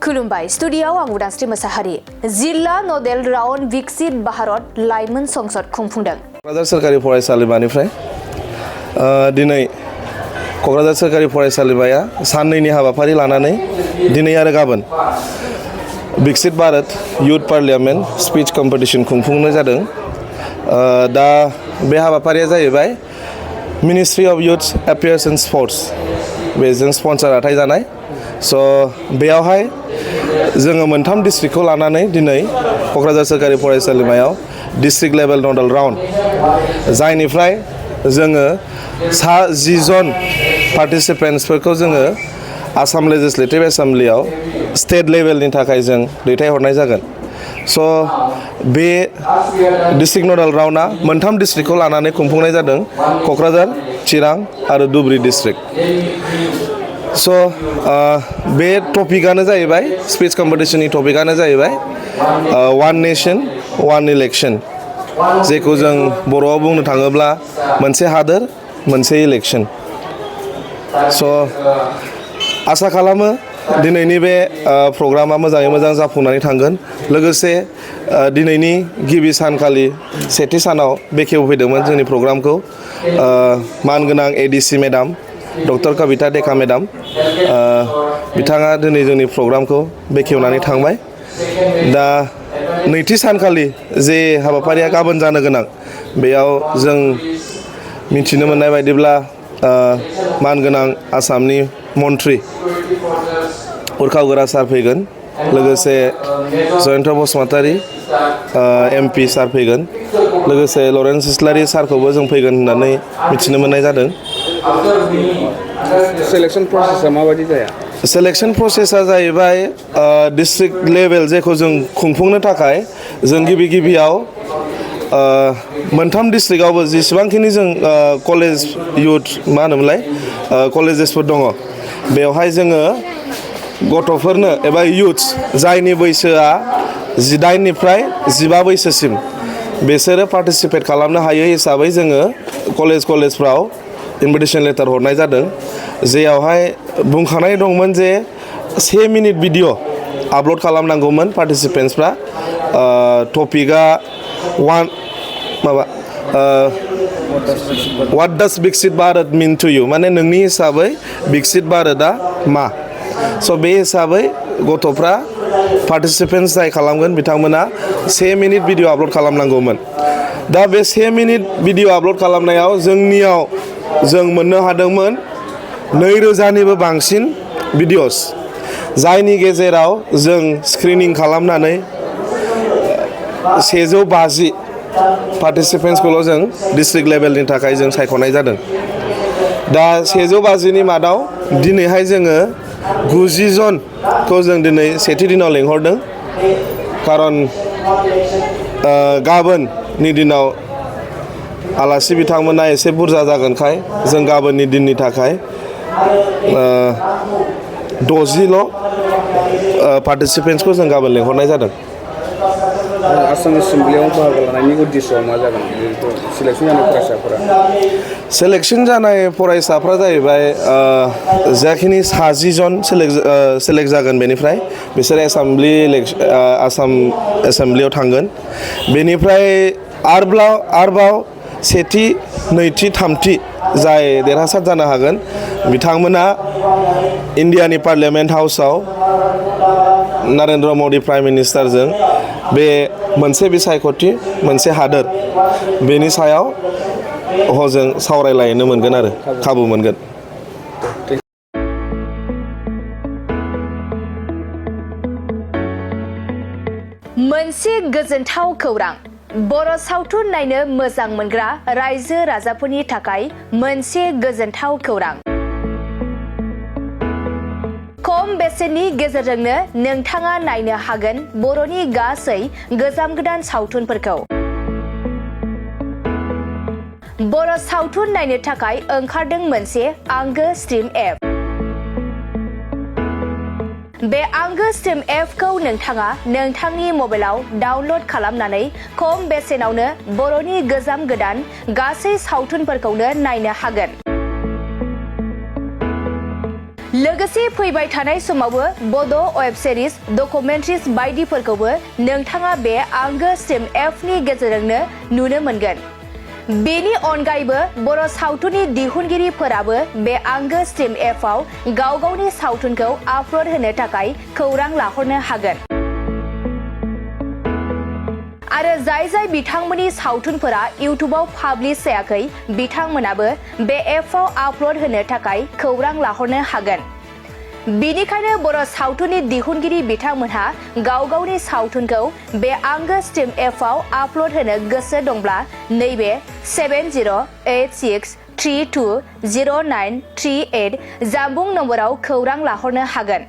खुलुमबाय स्टुडियाव आं उदांस्रि मोसाहारि जिल्ला नडेल राउन्ड विकसित भारत लाइमोन संसद खुंफुंदों। क'क्राझार सोरखारि फरायसालिमानिफ्राय दिनै क'क्राझार सोरखारि फरायसालिमाया साननैनि हाबाफारि लानानै दिनै आरो गाबोन विकसित Bharat youth parliament speech competition खुंफुंनाय जादों। दा बे हाबाफारिया जाहैबाय ministry of youth affairs and sports बेजों स्पन्सर आथाय जानाय। बेयावहाय जोङो मोनथाम डिस्ट्रिक्टखौ लानानै दिनै क'क्राझार सोरखारि फरायसालिमायाव डिस्ट्रिक्ट लेभेल नडेल राउन्ड जायनिफ्राय जोङो 10 जन पार्टिसिपेन्ट्सफोरखौ जोङो आसाम लेजिस्लेटिभ एसेम्ब्लियाव स्टेट लेभेलनि थाखाय जों दैथायहरनाय जागोन। बे डिस्ट्रिक्ट नडेल राउन्डआ मोनथाम डिस्ट्रिक्टखौ लानानै खुंफुंनाय जादों, क'क्राझार, चिरां आरो धुबरी डिस्ट्रिक्ट। बे टपिकआनो जाहैबाय स्पीच कम्पिटिशननि टपिकआनो जाहैबाय वान नेशन वान इलेक्शन, जेखौ जों बर'आव बुंनो थाङोब्ला मोनसे हादोर मोनसे इलेक्शन। आसा खालामो दिनैनि बे प्रग्रामा मोजाङै मोजां जाफुंनानै थांगोन। लोगोसे दिनैनि गिबि सानखालि सेथि सानाव बेखेवफैदोंमोन जोंनि प्रग्रामखौ मानगोनां एडिसि मेडाम डक्टर कविता डेका मेडाम, बिथाङा दिनै जोंनि प्रग्रामखौ बेखेवनानै थांबाय। दा नैथि सानखालि जे हाबाफारिया गाबोन जानो गोनां, बेयाव जों मिथिनो मोननाय बायदिब्ला मानगोनां आसामनि मन्त्रि उरखाव गोरा सार फैगोन, लोगोसे जयन्त बसुमतारी MP सार फैगोन, लोगोसे लरेन्स इस्लारि सारखौबो जों फैगोन होननानै मिथिनो मोननाय जादों। सेलेक्शन प्रसेसा माबायदि जाया? सेलेक्शन प्रसेसा जाहैबाय डिस्ट्रिक्ट लेभेल जेखौ जों खुंफुंनो थाखाय जों गिबियाव मोनथाम डिस्ट्रिक्टआवबो जेसेबांखिनि जों कलेज युथ मा होनोमोनलाय कलेजेसफोर दङ, बेवहाय जोङो गथ'फोरनो एबा युथ्स जायनि बैसोआ 18निफ्राय 15 बैसोसिम बिसोरो पार्टिसिपेट खालामनो हायो हिसाबै जोङो कलेजफ्राव इनभिटेशन लेटार हरनाय जादों, जेयावहाय बुंखानाय दंमोन जे 1 मिनिट भिडिअ आपल'ड खालामनांगौमोन पार्टिसिपेन्ट्सफ्रा। टपिकआ व्हाट डाज विकसित भारत मीन टू यू, माने नोंनि हिसाबै विकसित भारतआ मा। बे हिसाबै गथ'फ्रा पार्टिसिपेन्ट्स जाय खालामगोन बिथांमोना 1 मिनिट भिडिअ आपल'ड खालामनांगौमोन। दा बे 1 मिनिट भिडिअ आपल'ड खालामनायाव जोंनियाव जों मोननो हादोंमोन 2000निबो बांसिन भिडिअस, जायनि गेजेराव जों स्क्रिनिं खालामनानै 150 पार्टिसिपेन्ट्सखौल' जों डिस्ट्रिक्ट लेभेलनि थाखाय जों सायख'नाय जादों। दा 150नि मादाव दिनैहाय जोङो 90 जनखौ जों दिनै सेथि दिनाव लेंहरदों, खारन गाबोननि दिनाव आलासि बिथांमोना एसे बुरजा जागोनखाय जों गाबोननि दिननि थाखाय 60ल' पार्टिसिपेन्ट्सखौ जों गाबोन लेंहरनाय जादों। आसाम एसेम्ब्लियाव बाहागो लानायनि उद्देश्यआ मा जागोन? सेलेक्शन जानाय फरायसाफोरा फरायसाफ्रा जाहैबाय जाखिनि 60 जन सेलेक्ट जागोन, बेनिफ्राय बिसोर आसाम एसेम्ब्लियाव थांगोन। बेनिफ्राय आरोबाव सेथि, नैथि, थामथि जाय देरहासार जानो हागोन बिथांमोना इन्डियानि पार्लियामेन्ट हाउसआव नरेन्द्र मदि प्राइम मिनिस्टारजों बे मोनसे बिसायख'थि मोनसे हादोर बेनि सायाव हजों सावरायलायनो मोनगोन आरो खाबु मोनगोन। मोनसे गोजोनथाव खौरां, बर' सावथुन नायनो मोजां मोनग्रा रायजो राजाफोरनि थाखाय मोनसे गोजोनथाव खौरां। खम बेसेननि गेजेरजोंनो नोंथाङा नायनो हागोन बर'नि गासै गोजाम गोदान सावथुनफोरखौ। बर' सावथुन नायनो थाखाय ओंखारदों मोनसे आंगो स्ट्रिम एप। बे आंगो स्ट्रिम एपखौ नोंथाङा नोंथांनि मबाइलाव डाउनल'ड खालामनानै खम बेसेनावनो बर'नि गोजाम गोदान गासै सावथुनफोरखौनो नायनो हागोन। लोगोसे फैबाय थानाय समावबो बड' वेब सिरिज डकुमेन्ट्रिज बायदिफोरखौबो नोंथाङा बे आंगो स्ट्रिम एपनि गेजेरजोंनो नुनो मोनगोन। बेनि अनगायैबो बर' सावथुननि दिहुनगिरिफोराबो बे आंगो स्ट्रिम एपआव गाव गावनि सावथुनखौ आपल'ड होनो थाखाय खौरां लाहरनो हागोन। आरो जाय बिथांमोननि सावथुनफोरा इउटुबाव पाब्लिश जायाखै बिथांमोनाबो बे एपआव आपल'ड होनो थाखाय खौरां लाहरनो हागोन। बेनिखायनो बर' सावथुननि दिहुनगिरि बिथांमोनहा गाव गावनि सावथुनखौ बे आंगो स्ट्रिम एपआव आपल'ड होनो गोसो दंब्ला नैबे 7086320938 जानबुं नम्बराव खौरां लाहरनो हागोन।